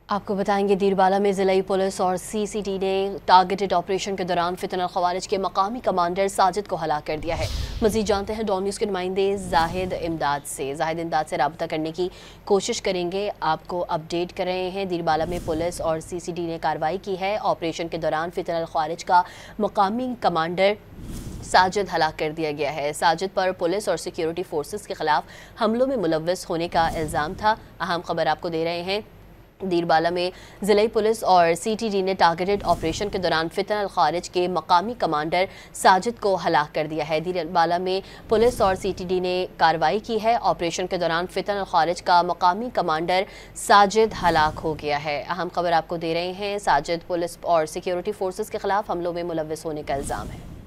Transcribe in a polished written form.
आपको बताएंगे दीरबाला में ज़िला पुलिस और सीसीटी ने टारगेटेड ऑपरेशन के दौरान फितनल खवारिज के मकामी कमांडर साजिद को हलाक कर दिया है। मजीद जानते हैं डॉन न्यूज़ के नुमाइंदे जाहिद इमदाद से रब्ता करने की कोशिश करेंगे। आपको अपडेट कर रहे हैं दीरबाला में पुलिस और सीसीटी ने कार्रवाई की है। ऑपरेशन के दौरान फितनल खवारिज का मकामी कमांडर साजिद हलाक कर दिया गया है। साजिद पर पुलिस और सिक्योरिटी फोर्सेस के खिलाफ हमलों में मुलव्वस होने का इल्ज़ाम था। अहम खबर आपको दे रहे हैं, दीरबाला में ज़िला पुलिस और सीटीडी ने टारगेटेड ऑपरेशन के दौरान फितनल खारिज के मकामी कमांडर साजिद को हलाक कर दिया है। दीरबाला में पुलिस और सीटीडी ने कार्रवाई की है। ऑपरेशन के दौरान फितनल खारिज का मकामी कमांडर साजिद हलाक हो गया है। अहम खबर आपको दे रहे हैं, साजिद पुलिस और सिक्योरिटी फोर्सेस के खिलाफ हमलों में मुलव्वस होने का इल्ज़ाम है।